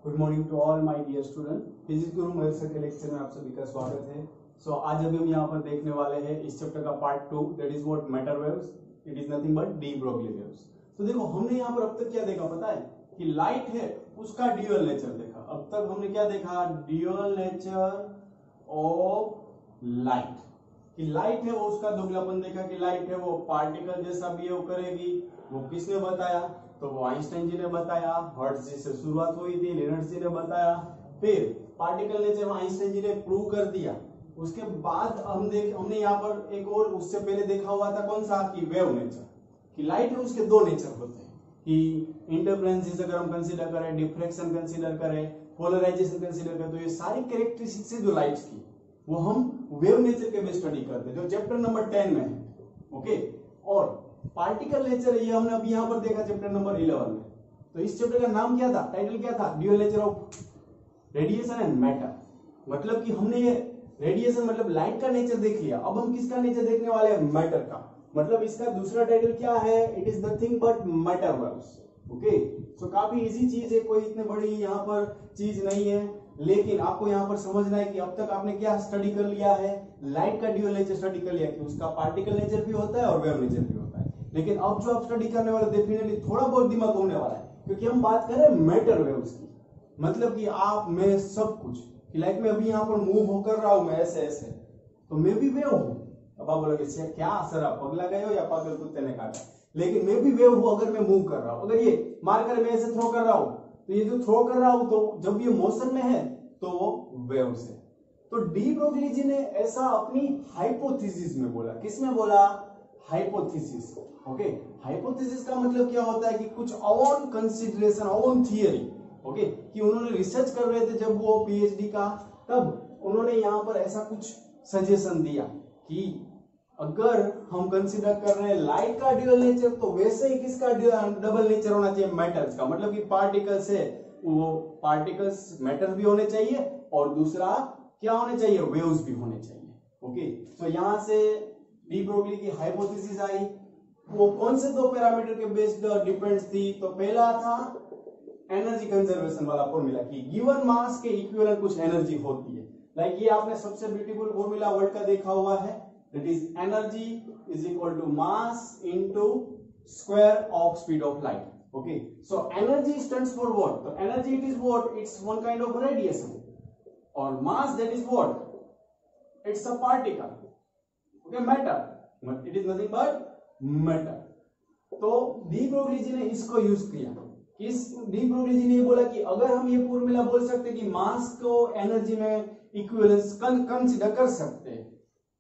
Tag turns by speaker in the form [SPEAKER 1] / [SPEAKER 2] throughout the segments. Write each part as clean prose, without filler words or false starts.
[SPEAKER 1] Good morning to all my dear student. Physics guru Mahesh sir के lecture में आप सभी का स्वागत है। आज अभी हम यहाँ पर देखने वाले हैं इस चैप्टर का part 2, that is what matter waves. It is nothing but de Broglie waves. तो देखो हमने यहाँ पर अब तक क्या देखा पता है कि लाइट है उसका ड्यूअल नेचर देखा। अब तक हमने क्या देखा, ड्यूअल नेचर ऑफ लाइट। कि लाइट है वो उसका दोगलापन देखा कि लाइट है वो पार्टिकल जैसा बिहेव करेगी। वो किसने बताया? तो वो आइंस्टाइन जी ने बताया। हर्ट्ज जी से शुरुआत हुई थी, लिनर्ड जी ने बताया। फिर पार्टिकल नेचर आइंस्टाइन जी ने प्रूव कर दिया। उसके बाद हमने यहाँ पर एक और उससे पहले देखा हुआ था कौन सा, कि वेव नेचर। कि लाइट है उसके दो नेचर होते हैं कि इंटरफ्रेंस अगर हम कंसीडर करें, डिफ्रैक्शन कंसीडर करें, पोलराइजेशन कंसीडर करें, तो ये सारी कैरेक्टरिस्टिक्स है जो लाइट की वो हम वेव नेचर के बेस स्टडी करते हैं जो चैप्टर नंबर 10 में है। ओके, और पार्टिकल नेचर ये हमने अभी यहाँ पर देखा चैप्टर नंबर 11 में। तो इस चैप्टर का नाम क्या था, टाइटल क्या था, dual nature of radiation and matter. मतलब कि हमने ये रेडिएशन मतलब लाइट का नेचर देख लिया। अब हम किसका नेचर देखने वाले हैं, मैटर का। मतलब इसका दूसरा टाइटल क्या है, it is nothing but matter waves. Okay, so काफी इजी चीज है, कोई इतनी बड़ी यहाँ पर चीज नहीं है। लेकिन आपको यहाँ पर समझना है कि अब तक आपने क्या स्टडी कर लिया है, लाइट का ड्यूअल नेचर स्टडी कर लिया कि उसका पार्टिकल नेचर भी होता है और वेव नेचर भी होता है। लेकिन अब जो आप स्टडी करने वाले डेफिनेटली थोड़ा बहुत दिमाग घूमने वाला है, क्योंकि हम बात कर रहे हैं मैटर वेव्स की। मतलब कि आप मैं सब कुछ कि लाइक मैं अभी यहाँ पर मूव होकर रहा हूं, मैं ऐसे ऐसे, तो मैं भी वेव हूं। अब आप बोलोगे क्या सर आप पगला गए हो या पागल कुत्ते ने काटा, लेकिन मैं भी वेव हूं। अगर मैं मूव कर रहा हूं, अगर ये मारकर मैं ऐसे थ्रो कर रहा हूं, तो ये जो थ्रो कर रहा हूं तो जब ये मोशन में है तो वो वेव से। तो डी ब्रोगली जी ने ऐसा अपनी हाइपोथेसिस में बोला। किसमें बोला, हाइपोथेसिस। ओके, हाइपोथेसिस का मतलब क्या होता है कि कुछ on consideration, on theory. Okay, कि उन्होंने रिसर्च कर रहे थे जब वो पीएचडी का, तब उन्होंने यहां पर ऐसा कुछ सजेशन दिया कि अगर हम कंसीडर कर रहे हैं लाइट का ड्यूअल नेचर, तो वैसे ही किसका डबल नेचर होना चाहिए, मेटल्स का। मतलब कि पार्टिकल्स है वो पार्टिकल्स मैटर भी होने चाहिए और दूसरा क्या होने चाहिए, वेव्स भी होने चाहिए। ओके, तो यहां से डी ब्रोगली की हाइपोथेसिस आई। वो कौन से दो पैरामीटर के बेस्ड डिपेंड्स थी? तो पहला था एनर्जी कंजर्वेशन वाला फॉर्मूला कि गिवन मास के इक्विवेलेंट कुछ एनर्जी होती है। लाइक ये आपने सबसे ब्यूटीफुल फॉर्मूला वर्ल्ड का देखा हुआ है, that is energy is equal to mass into square of speed of light. Okay, so energy stands for what? So energy it is what? It's one kind of radiation. Or mass, that is what? It's a particle. Okay, matter. It is nothing but matter. तो de Broglie जी ने इसको use किया। इस de Broglie जी ने बोला कि अगर हम ये फॉर्मूला बोल सकते कि मास को एनर्जी में इक्विवेलेंस कंसीडर कर सकते हैं।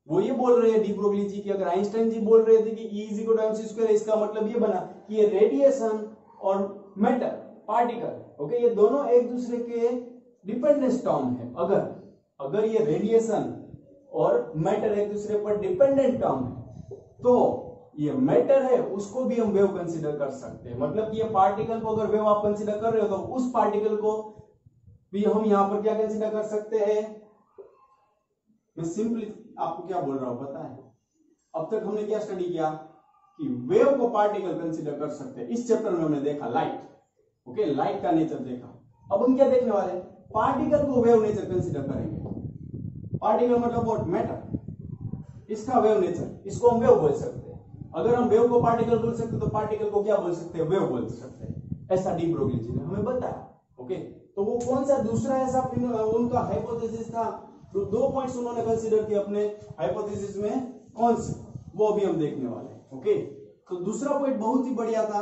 [SPEAKER 1] वो ये बोल रहे हैं डी ब्रोगली जी की, अगर आइंस्टाइन जी बोल रहे थे कि E is equal to mc square, इसका मतलब ये बना कि ये रेडिएशन और मैटर पार्टिकल, ओके, ये दोनों एक दूसरे के डिपेंडेंस टर्म है। अगर ये रेडिएशन और मैटर एक दूसरे पर डिपेंडेंट टर्म है, तो ये मैटर है उसको भी हम वेव कंसीडर कर सकते हैं। मतलब कि ये पार्टिकल को अगर वेव आप कंसीडर कर रहे हो, तो उस पार्टिकल को भी हम यहां पर क्या कंसीडर कर सकते हैं। मैं सिंपली आपको क्या बोल रहा हूं पता है, अब तक हमने क्या स्टडी किया कि वेव को पार्टिकल कंसीडर कर सकते हैं। इस चैप्टर में हमने देखा लाइट, ओके, लाइट का नेचर देखा। अब हम क्या देखने वाले हैं, पार्टिकल को वेव नेचर कंसीडर करेंगे। पार्टिकल मतलब व्हाट, मैटर, इसका वेव नेचर, इसको हम वेव बोल सकते हैं। अगर हम वेव को पार्टिकल बोल सकते हैं तो पार्टिकल को क्या बोल सकते हैं, वेव बोल सकते हैं। ऐसा डी ब्रोगली जी ने हमें बताया। ओके, तो वो कौन सा दूसरा ऐसा उनका हाइपोथेसिस था, तो दो पॉइंट्स उन्होंने कंसीडर किए अपने हाइपोथेसिस में, कौन से, वो अभी हम देखने वाले हैं। ओके, तो दूसरा पॉइंट बहुत ही बढ़िया था,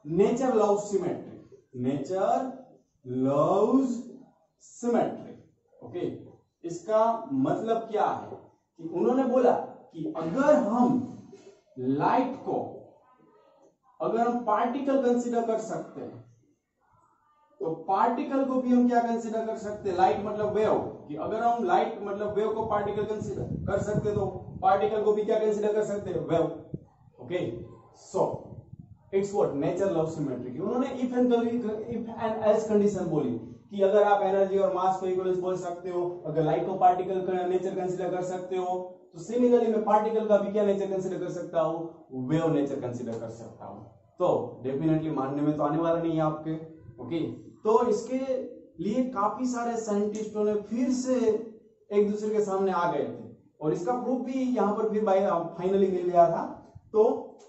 [SPEAKER 1] nature loves symmetry. Nature loves symmetry. Okay, इसका मतलब क्या है कि उन्होंने बोला कि अगर हम लाइट को, अगर हम पार्टिकल कंसीडर कर सकते हैं, तो पार्टिकल को भी हम क्या कंसीडर कर सकते हैं, लाइट मतलब वेव, कि अगर हम लाइट मतलब वेव को पार्टिकल कंसीडर कर सकते हैं, तो पार्टिकल को भी क्या कंसीडर कर सकते हैं, wave. Okay, so it's what, nature love symmetry. उन्होंने इफ एंड एल्स कंडीशन बोली कि अगर आप एनर्जी और मास को इक्विवेलेंस बोल सकते हो, अगर लाइट को पार्टिकल का नेचर कंसीडर कर सकते हो, तो सिमिलरली मैं पार्टिकल का भी क्या नेचर कंसीडर कर सकता हूं, वेव नेचर कंसीडर कर सकता हूं। तो डेफिनेटली मानने में तो आने वाला नहीं है आपके। ओके, तो इसके लिए काफी सारे साइंटिस्टों ने फिर से एक दूसरे के सामने आ गए थे और इसका प्रूफ भी यहाँ पर फिर फाइनली मिल गया था। तो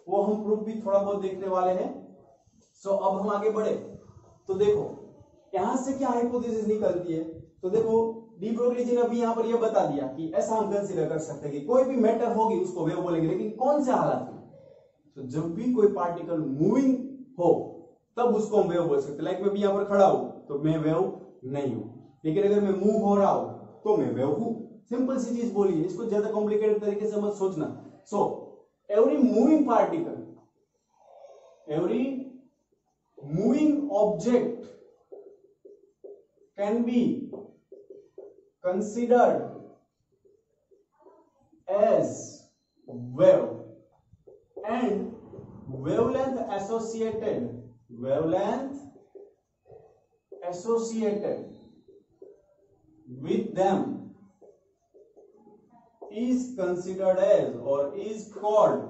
[SPEAKER 1] वो हम प्रूफ भी थोड़ा बहुत देखने वाले हैं। सो अब हम आगे बढ़े तो देखो यहां से क्या हाइपोथेसिस निकलती है। तो देखो डी ब्रोगली जी ने अभी यहाँ पर यह बता दिया कि ऐसा हम कंसीडर कर सकते हैं कि कोई भी मैटर होगी उसको वेव बोलेंगे, लेकिन कौन से हालात में? तो जब भी कोई पार्टिकल मूविंग हो तब उसको हम वेव बोल सकते हैं। लाइक मैं भी यहाँ पर खड़ा हूं तो मैं वेव नहीं हूं, लेकिन अगर मैं मूव हो रहा हूं तो मैं वेव हूं। सिंपल सी चीज बोली है, इसको ज्यादा कॉम्प्लिकेटेड तरीके से मत सोचना। So every moving particle, every moving object can be considered as wave and wavelength associated with them is considered as or is called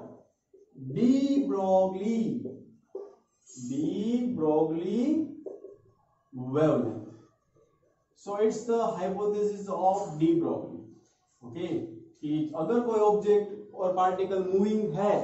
[SPEAKER 1] de Broglie wavelength. So it's the hypothesis of de Broglie. Okay, कि अगर कोई object और particle moving है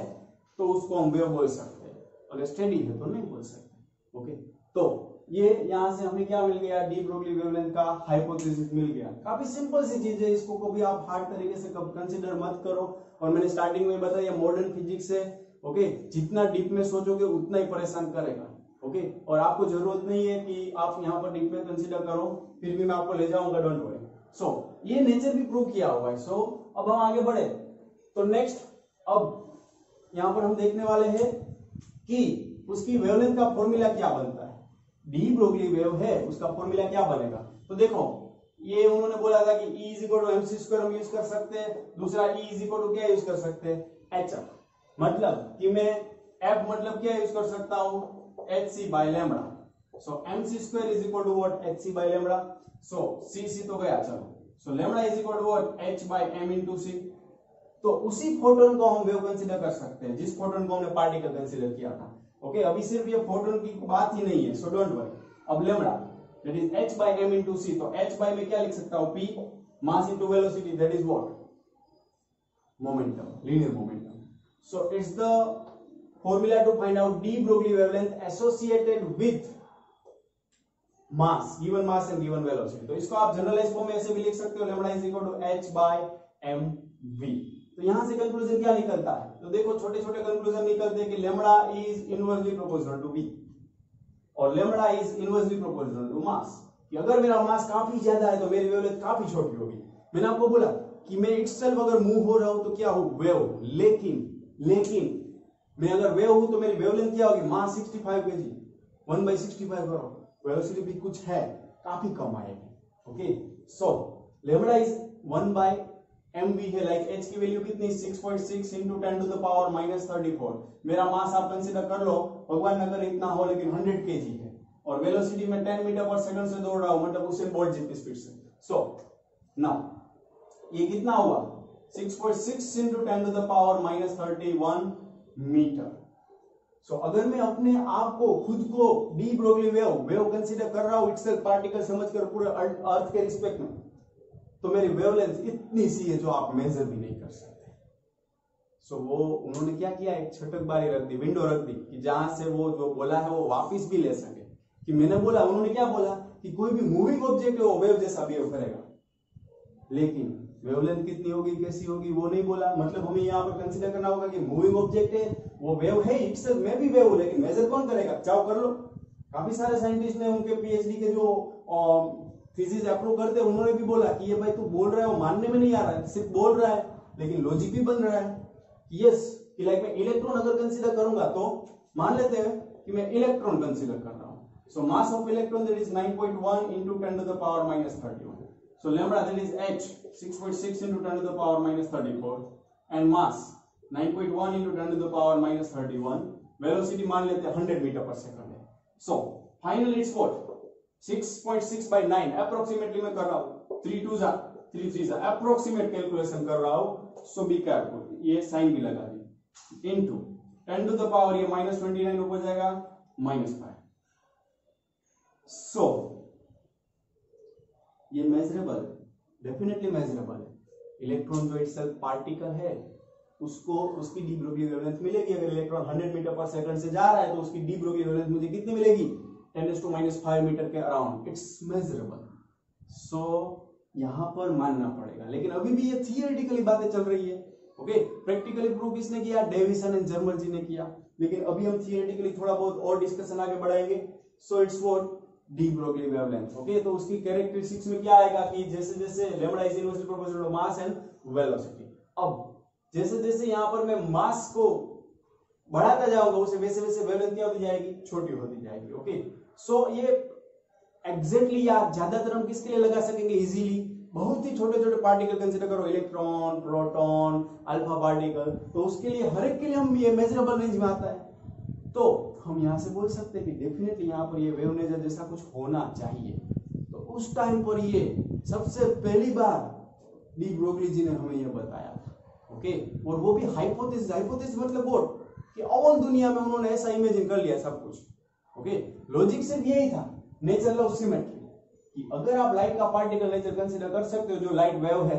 [SPEAKER 1] तो उसको हम wave बोल सकते हैं, अगर स्टेडी है तो नहीं बोल सकते। ओके, तो ये यहां से हमें क्या मिल गया? डी ब्रोगली वेवलेंथ का हाइपोथेसिस मिल गया। काफी सिंपल सी चीज है, इसको कभी आप हार्ड तरीके से कंसीडर मत करो। और मैंने स्टार्टिंग में बताया मॉडर्न फिजिक्स है। ओके, जितना डीप में सोचोगे उतना ही परेशान करेगा। ओके, और आपको जरूरत नहीं है कि आप यहाँ पर डीप में कंसीडर करो, फिर भी मैं आपको ले जाऊंगा, डोंट वरी। सो ये नेचर भी प्रूव किया हुआ है। सो अब हम आगे बढ़े तो नेक्स्ट अब यहाँ पर हम देखने वाले हैं कि उसकी वेवलेंथ का फॉर्मूला क्या बनता है। डी ब्रोगली वेव है, उसका फॉर्मूला क्या बनेगा? तो देखो ये उन्होंने बोला था कि E is equal to MC square हम यूज कर सकते हैं, दूसरा E इज इक्वल टू क्या यूज कर सकते हैं? HF। मतलब कि मैं F मतलब क्या यूज कर सकता हूं? HC by lambda. So MC square is equal to what? HC by lambda. So C तो गया, चलो। So lambda is equal to what? H by M into C. तो उसी फोटोन को हम वेव कंसीडर कर सकते हैं जिस फोटोन को हमने पार्टिकल कंसीडर किया था। ओके, अभी सिर्फ ये फोटोन की बात ही नहीं है, सो डोंट वरी। अब lambda that is H by M into C, तो H by में क्या लिख सकता हूं? P mass into velocity, that is what? Momentum, linear momentum. So it's the formula to find out de Broglie wavelength associated with mass, given mass and given velocity. तो इसको आप generalise form में ऐसे भी लिख सकते हो, lambda is equal to h by mv। तो यहां से कंक्लूजन क्या निकलता है? तो देखो छोटे छोटे कंक्लूजन निकलते हैं कि lambda is inversely proportional to v और lambda is inversely proportional to mass। कि अगर मेरा मास काफी ज्यादा है तो मेरी वेवलेंथ काफी छोटी होगी। मैंने आपको बोला कि मैं इटसेल्फ अगर मूव हो रहा हूं तो क्या हूं? वेव। लेकिन मैं अगर वेव हूं तो मेरी वेवलेंथ क्या होगी? मास 65 kg, 1/65 करो, वेलोसिटी भी कुछ है, काफी कम आएगी। Okay, so lambda is 1/mv है। लाइक h की वैल्यू कितनी? 6.6 into 10 to the power minus 34। मेरा मास आप कंसीडर कर लो, भगवान न करे इतना हो, लेकिन 100 kg है और वेलोसिटी में 10 मीटर पर सेकंड से दौड़ रहा हूं, मतलब उसेन बोल्ट जितनी स्पीड से। सो नाउ ये कितना हुआ? 6.6 into 10 to the power minus 31 मीटर। सो अगर मैं अपने आप को खुद को डी ब्रोगली वेव कंसीडर कर रहा हूं इटसेल्फ पार्टिकल समझकर पूरे अर्थ के रिस्पेक्ट में, तो मेरी वेवलेंथ इतनी सी है जो आप मेजर भी नहीं कर सकते। सो वो उन्होंने क्या किया? एक छटक बारी रख दी, विंडो रख दी कि जहां से वो जो बोला है वो वापस भी ले सके। कि मैंने बोला, उन्होंने क्या बोला कि कोई भी मूविंग ऑब्जेक्ट है वो वेव जैसा बिहेव करेगा, लेकिन वेवलेंथ कितनी होगी, कैसी होगी, वो नहीं बोला। मतलब हमें यहाँ पर कंसीडर करना होगा कि मूविंग ऑब्जेक्ट है, वो वेव है इटसेल्फ, मैं भी वेव हूं, लेकिन मेजर कौन करेगा? चाहो कर लो। काफी सारे साइंटिस्ट ने उनके पीएचडी के जो थीसिस अप्रूव करते हैं उन्होंने भी बोला कि ये भाई तू बोल रहा है वो मानने में नहीं आ रहा है, सिर्फ बोल रहा है लेकिन लॉजिक भी बन रहा है। यस, कि लाइक मैं इलेक्ट्रॉन अगर कंसीडर करूंगा तो मान लेते हैं कि मैं इलेक्ट्रॉन कंसीडर कर रहा हूं। So mass of electron that is 9.1 into 10 to the power minus 31। So lambda that is h 6.6 into 10 to the power minus 34 and mass 9.1 into 10 to the power minus 31। velocity मान लेते हैं 100 metre पर second है। So finally it's what? 6.6 by 9 approximately मैं कर रहा हूँ, 3 2 जा 3 3 जा approximate calculation कर रहा हूँ। So be careful, ये साइन भी लगा दी into 10 to the power ये -29 ऊपर जाएगा -5। So ये मेजरेबल है, डेफिनेटली मेजरेबल है। इलेक्ट्रॉन जो इटसेल्फ पार्टिकल है उसको उसकी डी ब्रोगली वेवलेंथ मिलेगी। अगर इलेक्ट्रॉन 100 मीटर पर सेकंड से जा रहा है तो उसकी डी ब्रोगली वेवलेंथ मुझे कितनी मिलेगी, 10⁻⁵ मीटर के अराउंड। It's measurable. सो यहां पर मानना पड़ेगा, लेकिन अभी भी ये थियोरेटिकली बातें चल रही है। ओके, प्रैक्टिकली प्रूव किसने किया, डेविसन एंड जर्मर जी ने किया, लेकिन अभी हम थियोरेटिकली थोड़ा बहुत और डिस्कशन आगे बढ़ाएंगे। So it's what de Broglie wavelength. Okay, तो उसकी कैरेक्टरिस्टिक्स में क्या आएगा कि जैसे जैसे lambda is inversely proportional to mass and velocity. अब जैसे जैसे यहां पर मैं मास को बढ़ाता जाऊंगा उसे वैसे वैसे वेवलेंथ क्या होती जाएगी, छोटी होती जाएगी। ओके, सो ये एग्जैक्टली या ज्यादातर हम किसके लिए लगा सकेंगे इजीली, बहुत ही छोटे छोटे पार्टिकल कंसीडर करो, इलेक्ट्रॉन, प्रोटॉन, अल्फा पार्टिकल, तो उसके लिए हर एक के लिए हम ये मेजरेबल रेंज में आता है। तो हम यहां से बोल सकते हैं कि डेफिनेटली यहां पर ये वेव नेचर जैसा कुछ होना चाहिए। तो उस टाइम पर ये सबसे पहली बार डी ब्रोगली जी ने हमें ये बताया था। ओके, और वो भी हाइपोथेसिस। हाइपोथेसिस मतलब वो कि अवन दुनिया में उन्होंने ऐसा इमेजिन कर लिया सब कुछ। ओके, लॉजिक सिर्फ यही था, नेचर ऑफ सिमेट्री, कि अगर आप लाइट का पार्टिकल नेचर कंसीडर कर सकते हो जो लाइट वेव है,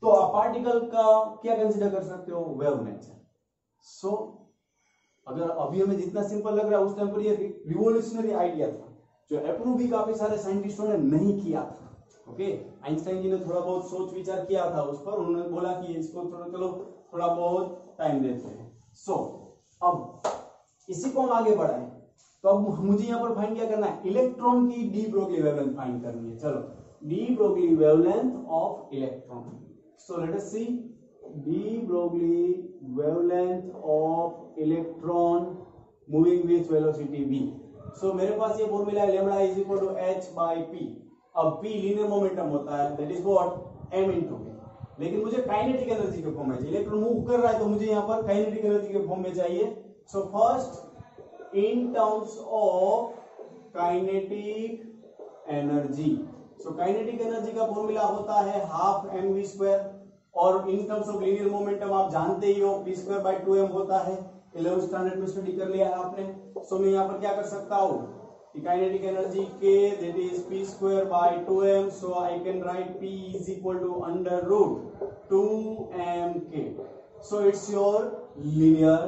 [SPEAKER 1] तो आप पार्टिकल का क्या कंसीडर कर सकते हो, वेव नेचर। सो अगर अभी हमें जितना सिंपल लग रहा है उस टाइम पर ये रिवोल्यूशनरी आइडिया था जो अप्रूव भी काफी सारे साइंटिस्टों ने नहीं किया था। ओके, आइंस्टाइन जी ने थोड़ा बहुत सोच विचार किया था उस पर, उन्होंने बोला कि इसको चलो थोड़ा बहुत टाइम देते हैं। सो अब इसी को हम आगे बढ़ाएं, तो अब मुझे यहां पर फाइंड क्या करना है, इलेक्ट्रॉन की डी ब्रोगली वेवलेंथ फाइंड करनी है। चलो, de Broglie wavelength of electron. So let us see de Broglie wavelength of electron moving with velocity v। So मेरे पास ये फॉर्मूला है lambda is equal to h/p। अब p लीनियर मोमेंटम होता है, that is what m into k। लेकिन मुझे kinetic energy के फॉर्म में चाहिए, इलेक्ट्रॉन मूव कर रहा है तो मुझे यहां पर काइनेटिक एनर्जी के फॉर्म में चाहिए। So first in terms of kinetic energy, so kinetic energy का फॉर्मूला होता है हाफ mv स्क्वायर, और in terms of linear momentum आप जानते ही हो p स्क्वायर बाय 2m होता है। 11th स्टैंडर्ड में स्टडी कर लिया है आपने। सो मैं यहाँ पर क्या कर सकता हूँ कि kinetic energy k that is p square by 2m, so I can write p is equal to under root 2mk। so it's your linear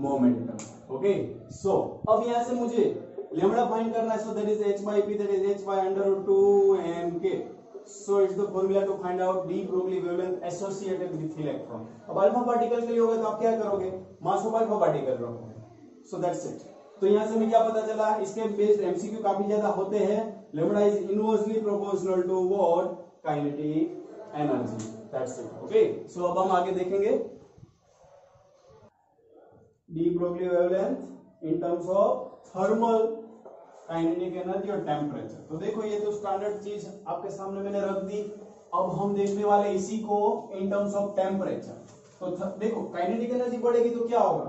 [SPEAKER 1] momentum। Okay, so अब यहां से मुझे लैम्डा फाइंड करना है, so that is h/p, that is h by under root 2mk। So it's the formula to find out de Broglie wavelength associated with electron. अब alpha particle के लिए होगा तो आप क्या करोगे, मास ऑफ अल्फा पार्टिकल रखोगे। So that's it. तो यहां से हमें क्या पता चला, इसके बेस्ड एमसीक्यू काफी ज्यादा होते हैं। Lambda is inversely proportional to what, kinetic energy. That's it. Okay, so अब हम आगे देखेंगे de Broglie wavelength in terms of thermal, kinetic energy और टेम्परेचर। तो देखो ये तो स्टैंडर्ड चीज आपके सामने मैंने रख दी। अब हम देखने वाले इसी को इन टर्म्स ऑफ टेम्परेचर। तो देखो काइनेटिक एनर्जी बढ़ेगी तो क्या होगा,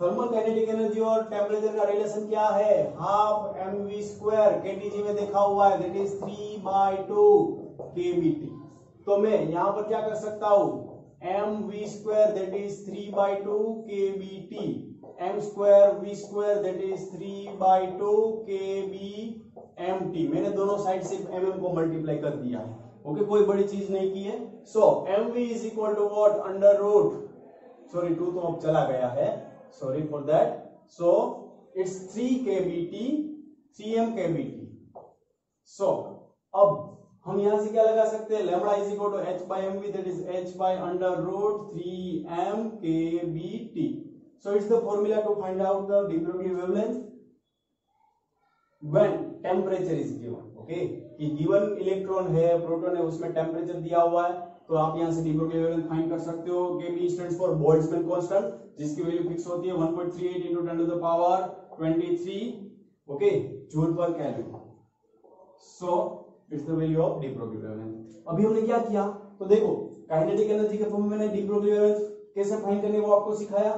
[SPEAKER 1] थर्मल काइनेटिक एनर्जी और टेम्परेचर का रिलेशन क्या है, हाफ mv स्क्वायर, केटीजी में देखा हुआ है, दैट इज 3/2 kBT। तो मैं यहां पर क्या कर सकता हूं, mv square that is 3/2 kBT, m square v square that is 3/2 kBmt। मैंने दोनों साइड से mm को मल्टीप्लाई कर दिया है। ओके, कोई बड़ी चीज नहीं की है। So mv is equal to what, under root, sorry 2 तो अब चला गया है, sorry for that. So it's 3 kBT, 3m kBT। So अब हम यहां से क्या लगा सकते हैं, lambda is equal to h/mv that is h by under root 3m kBT। So it's the formula to find out the de Broglie wavelength when temperature is given। Okay, कि given electron है, proton है, उसमें temperature दिया हुआ है, तो आप यहां से de Broglie wavelength फाइंड कर सकते हो। Kb stands for Boltzmann constant, जिसकी वैल्यू फिक्स होती है 1.38 into 10 to the power 23 okay joule पर kelvin. So it's the value of de Broglie wavelength। अभी हमने क्या किया, तो देखो काइनेटिक एनर्जी के फॉर्म में मैंने de Broglie wavelength कैसे फाइंड करनी है वो आपको सिखाया,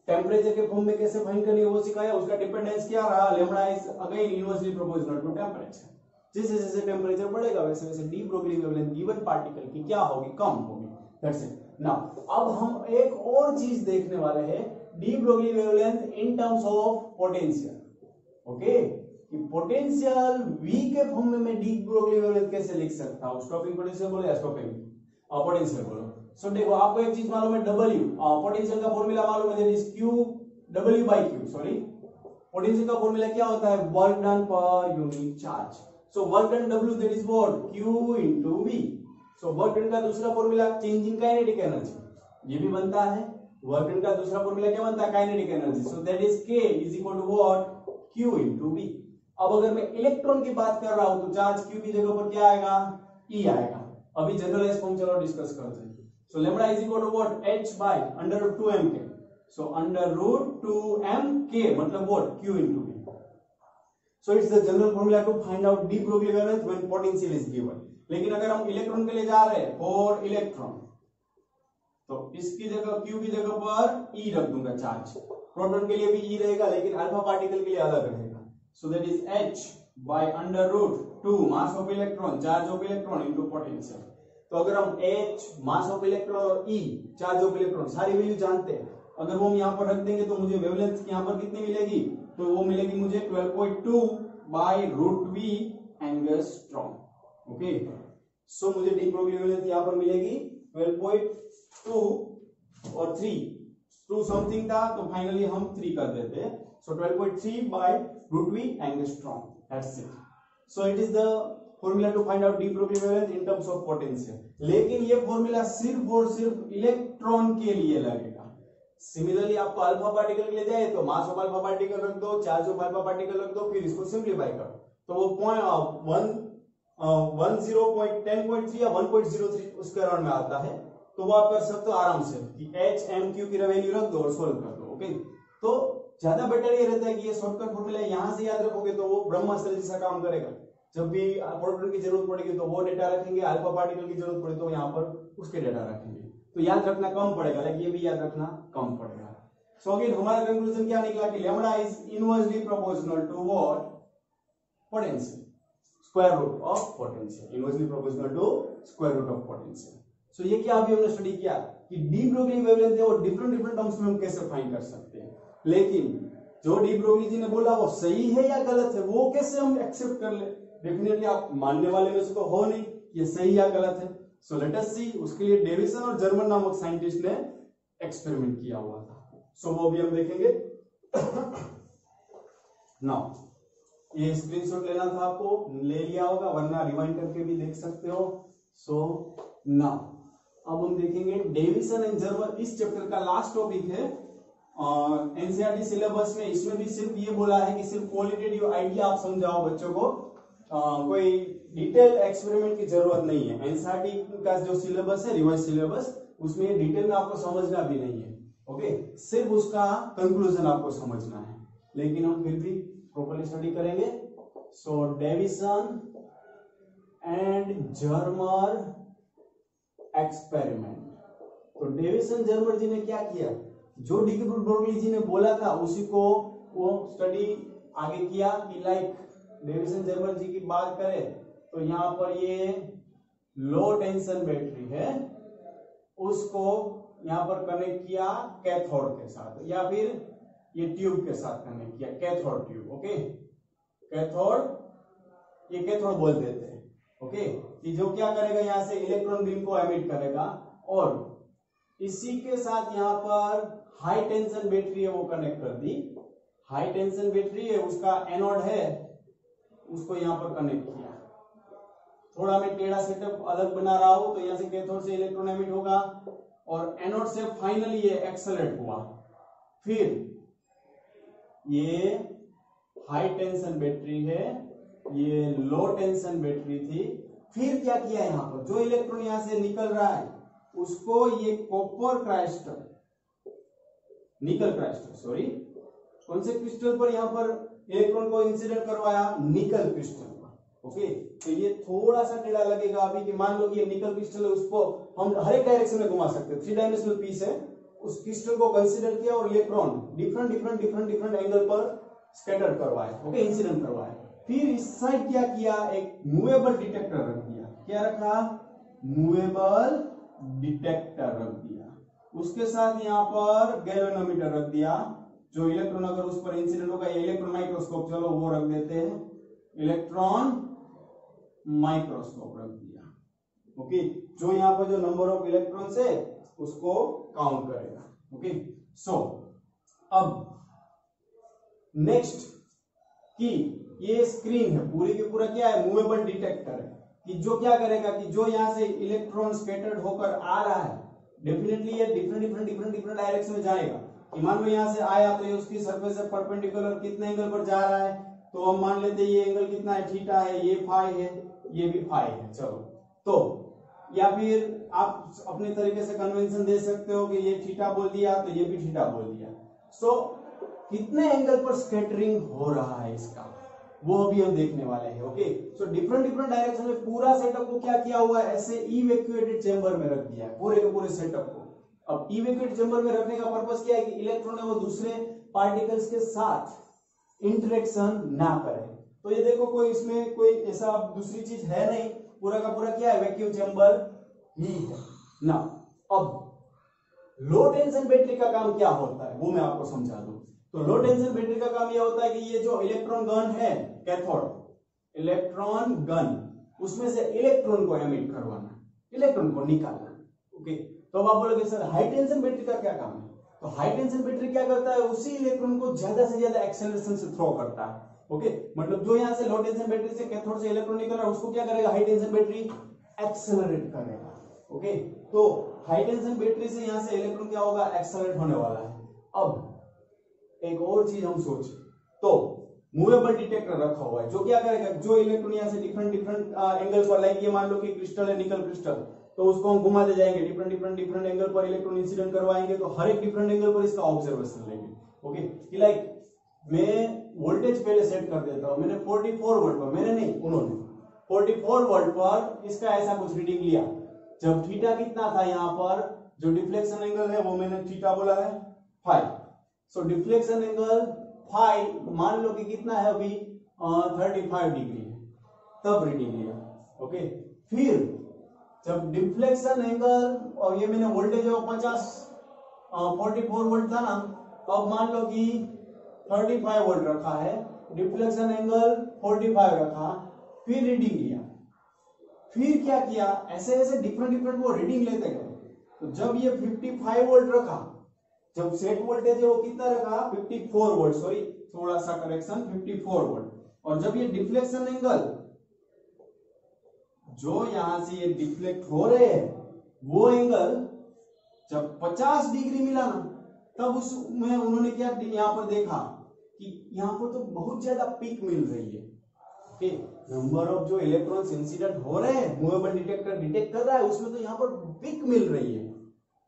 [SPEAKER 1] टेम्परेचर के फॉर्म में कैसे फाइंड करनी है वो सिखाया। उसका डिपेंडेंस क्या रहा, lambda is again inversely proportional to temperature. जैसे जैसे टेम्परेचर बढ़ेगा वैसे वैसे de Broglie wavelength given particle की क्या होगी, कम होगी। That's it. नाउ अब हम एक और चीज देखने वाले हैं, D Broglie wavelength in terms of potential. Okay, कि पोटेंशियल V के फॉर्म में मैं डी ब्रोगली वेवलेंथ कैसे लिख सकता हूं? स्टॉपिंग पोटेंशियल बोलो या स्टॉपिंग पोटेंशियल बोलो। सो देखो आपको एक चीज मालूम है, W पोटेंशियल का फॉर्मूला मालूम है, that is Q W by Q। Sorry, potential का फॉर्मूला क्या होता है? Work done per unit charge. So work done W that is what? Q into V। So work done का दूसरा formula change in kinetic energy, ये भी बनता है। वर्क डन का दूसरा फॉर्मूला क्या बनता है? Kinetic energy. So that is K is equal to what? Q into V। अब अगर मैं इलेक्ट्रॉन की बात कर रहा हूं तो चार्ज Q की जगह पर क्या आएगा? E आएगा। अभी जनरलाइज फॉर्म चलो डिस्कस करते हैं। So lambda is equal to what? H by √2mk। So √2mk मतलब what? Q into V। So it's the general formula to find out de Broglie wavelength when potential is given. लेकिन अगर हम electron के लिए जा रहे हैं, for electron, तो इसकी जगह Q की जगह पर E रख दूंगा चार्ज। प्रोटॉन के लिए भी E रहेगा, लेकिन अल्फा पार्टिकल के लिए अलग रहेगा। सो that is H by √2 mass of electron, charge of electron into potential. तो अगर हम H मास ऑफ इलेक्ट्रॉन और E चार्ज ऑफ इलेक्ट्रॉन सारी वैल्यू जानते हैं, अगर वो हम यहाँ पर रख देंगे तो मुझे वेवलेंथ यहाँ पर कितनी मिलेगी? तो वो मिलेगी मुझे 12.2 by √V एंगस्ट्रॉम। ओके, सो मुझे डी ब्रोगली वेवलेंथ यहाँ पर मिलेगी 12.2 और 2 समथिंग था, तो फाइनली हम 3 कर देते हैं। So 12.3 by √V angstrom, that's it. So it is the formula to find out de Broglie wavelength in terms of potential. लेकिन ये फॉर्मूला सिर्फ और सिर्फ इलेक्ट्रॉन के लिए लगेगा। सिमिलरली आपको अल्फा पार्टिकल के लिए जाए तो मास ऑफ अल्फा पार्टिकल रख दो, चार्ज ऑफ अल्फा पार्टिकल रख दो, फिर इसको सिंप्लीफाई करो, तो वो 10.3 या 1.03 उसके अराउंड में आता है। तो वो आप कर सकते हो आराम से कि H M Q की वैल्यू रख दो और सोल्व कर दो। ओके, तो ज्यादा बेटर ये रहता है कि ये शॉर्टकट फॉर्मूला यहां से याद रखोगे तो वो ब्रह्मास्त्र जैसा काम करेगा। जब भी प्रोटॉन की जरूरत पड़ेगी तो वो डेटा रखेंगे, अल्फा पार्टिकल की जरूरत पड़े तो यहाँ पर उसके डेटा रखेंगे। तो याद रखना कम पड़ेगा, लेकिन ये भी याद रखना कम पड़ेगा। सो अगेन हमारा कंक्लूजन क्या निकला कि lambda is inversely proportional to what? Potential, square root of potential, inversely proportional to square root of potential. So ये क्या अभी हमने स्टडी किया कि डी ब्रोगली वेवलेंथ है और डिफरेंट टर्म्स में हम कैसे फाइंड कर सकते हैं। लेकिन जो डी ब्रोगली जी ने बोला वो सही है या गलत है, वो कैसे हम एक्सेप्ट कर ले? डेफिनेटली आप मानने वाले में से तो हो नहीं ये सही या गलत है। सो लेट अस सी, उसके लिए डेविसन और जर्मन नामक साइंटिस्ट ने एक्सपेरिमेंट किया हुआ था। सो वो भी हम देखेंगे। नाउ ये स्क्रीनशॉट लेना था आपको, ले लिया होगा, वरना रिवाइंड करके भी देख सकते हो। सो नाउ अब हम देखेंगे डेविसन एंड जर्मन। इस चैप्टर का लास्ट टॉपिक है एनसीईआरटी सिलेबस में। इसमें भी सिर्फ ये बोला है कि सिर्फ क्वालिटेटिव आइडिया आप समझाओ बच्चों को, कोई डिटेल एक्सपेरिमेंट की जरूरत नहीं है। एनसीईआरटी का जो सिलेबस है, रिवाइज सिलेबस, उसमें डिटेल में आपको समझना भी नहीं है। ओके, सिर्फ उसका कंक्लूजन आपको समझना है, लेकिन हम फिर भी प्रॉपर्ली स्टडी करेंगे। सो डेविसन एंड जर्मर एक्सपेरिमेंट। तो डेविसन जर्मर जी ने क्या किया? जो डी ब्रोगली जी ने बोला था उसी को वो स्टडी आगे किया कि लाइक डेविसन जर्मर जी की बात करें तो यहाँ पर ये लो टेंशन बैटरी है, उसको यहाँ पर कनेक्ट किया कैथोड के साथ, या फिर ये ट्यूब के साथ कनेक्ट किया, कैथोड ट्यूब। ओके, कैथोड, ये कैथोड बोल देते हैं। ओके, कि जो क्या करेगा, यहाँ से इलेक्ट्रॉन बीम को एमिट करेगा, और इसी के साथ यहाँ पर हाई टेंशन बैटरी है वो कनेक्ट कर दी। हाई टेंशन बैटरी है, उसका एनोड है, उसको यहाँ पर कनेक्ट किया। थोड़ा मैं टेढ़ा सेटअप अलग बना रहा हूं, तो यहाँ से कैथोड से इलेक्ट्रॉन एमिट होगा और एनोड से फाइनली ये एक्सेलरेट हुआ। फिर ये हाई टेंशन बैटरी है, ये लो टेंशन बैटरी थी। फिर क्या किया, यहाँ पर जो इलेक्ट्रॉन यहाँ से निकल रहा है उसको ये कॉपर क्राइस्टल, निकल क्राइस्टल, सॉरी, कौन से क्रिस्टल पर यहाँ पर इलेक्ट्रॉन को इंसिडेंट करवाया? निकल क्रिस्टल पर। ओके, तो ये थोड़ा सा टेढ़ा लगेगा अभी कि मान लो कि ये निकल क्रिस्टल है, उसको हम हर एक डायरेक्शन में घुमा सकते हैं। 3 डायमेंशनल पीस है, उस क्रिस्टल को कंसीडर किया और इलेक्ट्रॉन डिफरेंट एंगल पर स्कैटर करवाए। ओके, इंसिडेंट करवाए। फिर इस साइड क्या किया, एक मूवेबल डिटेक्टर रख दिया। क्या रखा? मूवेबल डिटेक्टर रख दिया। उसके साथ यहाँ पर गैल्वेनोमीटर रख दिया, जो इलेक्ट्रॉन अगर उस पर इंसिडेंट होगा, ये इलेक्ट्रॉन माइक्रोस्कोप, चलो वो रख देते हैं, इलेक्ट्रॉन माइक्रोस्कोप रख दिया। ओके, जो यहाँ पर जो नंबर ऑफ इलेक्ट्रॉन्स है उसको काउंट करेगा। ओके, सो अब नेक्स्ट कि ये स्क्रीन है पूरी की पूरा क्या है, मूवेबल डिटेक्टर है, कि जो क्या करेगा कि जो यहाँ से इलेक्ट्रॉन स्कैटर्ड होकर आ रहा है, डेफिनेटली ये डिफरेंट डायरेक्शन में जाएगा। कि मान लो यहाँ से आया तो ये उसकी सरफेस से परपेंडिकुलर कितने एंगल पर जा रहा है, तो हम मान लेते हैं ये एंगल कितना है, थीटा है, ये फाई है, ये भी फाई है। चलो, तो या फिर आप अपने तरीके से कन्वेंशन दे सकते हो कि ये थीटा बोल दिया तो ये भी थीटा बोल दिया। सो कितने एंगल पर स्कैटरिंग हो रहा है इसका, वो अभी हम देखने वाले हैं। ओके, सो डिफरेंट डायरेक्शन में पूरा सेटअप को क्या किया हुआ है, ऐसे इवैक्यूएटेड चेंबर में रख दिया है पूरे के पूरे सेटअप को। अब इवैक्यूएटेड चेंबर में रखने का पर्पस क्या है कि इलेक्ट्रॉन है वो दूसरे पार्टिकल्स के साथ इंटरेक्शन ना करे। तो ये देखो कोई इसमें कोई ऐसा दूसरी चीज है नहीं, पूरा का पूरा क्या है, वैक्यूम चेंबर ही है ना। अब लो टेंशन बैटरी का काम क्या होता है वो मैं आपको समझा दूं। तो लो टेंशन बैटरी का काम यह होता है कि ये जो इलेक्ट्रॉन गन है, कैथोड इलेक्ट्रॉन गन, उसमें से इलेक्ट्रॉन को एमिट करवाना, इलेक्ट्रॉन को निकालना। ओके, तो अब आप बोलोगे सर हाई टेंशन बैटरी का क्या काम है, तो हाई टेंशन बैटरी क्या करता है, उसी इलेक्ट्रॉन को ज्यादा से ज्यादा एक्सेलरेशन से थ्रो करता है। ओके, मतलब जो यहाँ से लो टेंशन बैटरी से कैथोड से इलेक्ट्रॉन निकल रहा है उसको क्या करेगा, हाई टेंशन बैटरी एक्सेलरेट करेगा। ओके, तो हाई टेंशन बैटरी से यहाँ से इलेक्ट्रॉन क्या होगा, एक्सेलरेट होने वाला है। अब एक और चीज हम सोचे, तो मूवेबल डिटेक्टर रखा हुआ है जो क्या करेगा, जो इलेक्ट्रॉन यहाँ से डिफरेंट एंगल पर, लाइक ये मान लो कि क्रिस्टल है, निकल क्रिस्टल, तो उसको हम घुमाते जाएंगे, डिफरेंट एंगल पर इलेक्ट्रॉन इंसिडेंट करवाएंगे, तो हर एक डिफरेंट एंगल पर इसका ऑब्जर्वेशन लेंगे। ओके, कि लाइक मैं वोल्टेज पहले सेट कर देता हूं, मैंने 44 वोल्ट पर, मैंने नहीं उन्होंने 44 वोल्ट पर इसका ऐसा कुछ रीडिंग लिया, जब थीटा कितना था, यहाँ पर जो डिफ्लेक्शन एंगल है वो मैंने थीटा बोला है 5। सो डिफ्लेक्शन एंगल 5 मान लो कि कितना है अभी 35 डिग्री है, तब रीडिंग लिया। ओके, फिर जब डिफ्लेक्शन एंगल, और ये मैंने वोल्टेज 44 वोल्ट था ना, अब मान लो कि 35 वोल्ट रखा है, डिफ्लेक्शन एंगल 45 रखा, फिर रीडिंग लिया, फिर क्या किया, ऐसे ऐसे डिफरेंट वो रीडिंग लेते गए। तो जब ये 55 वोल्ट रखा, जब सेट वोल्टेज है वो कितना रखा, 54 वोल्ट, सॉरी थोड़ा सा करेक्शन, 54 वोल्ट। और जब ये डिफ्लेक्शन एंगल जो यहां से ये डिफ्लेक्ट हो रहे हैं वो एंगल जब 50 डिग्री मिला ना, तब उसमें उन्होंने क्या यहां पर देखा कि यहां पर तो बहुत ज्यादा पीक मिल रही है। ओके, नंबर ऑफ जो इलेक्ट्रॉन्स इंसिडेंट हो रहे हैं, मूवेबल डिटेक्टर डिटेक्ट कर रहा है, उसमें तो यहाँ पर पीक मिल रही है।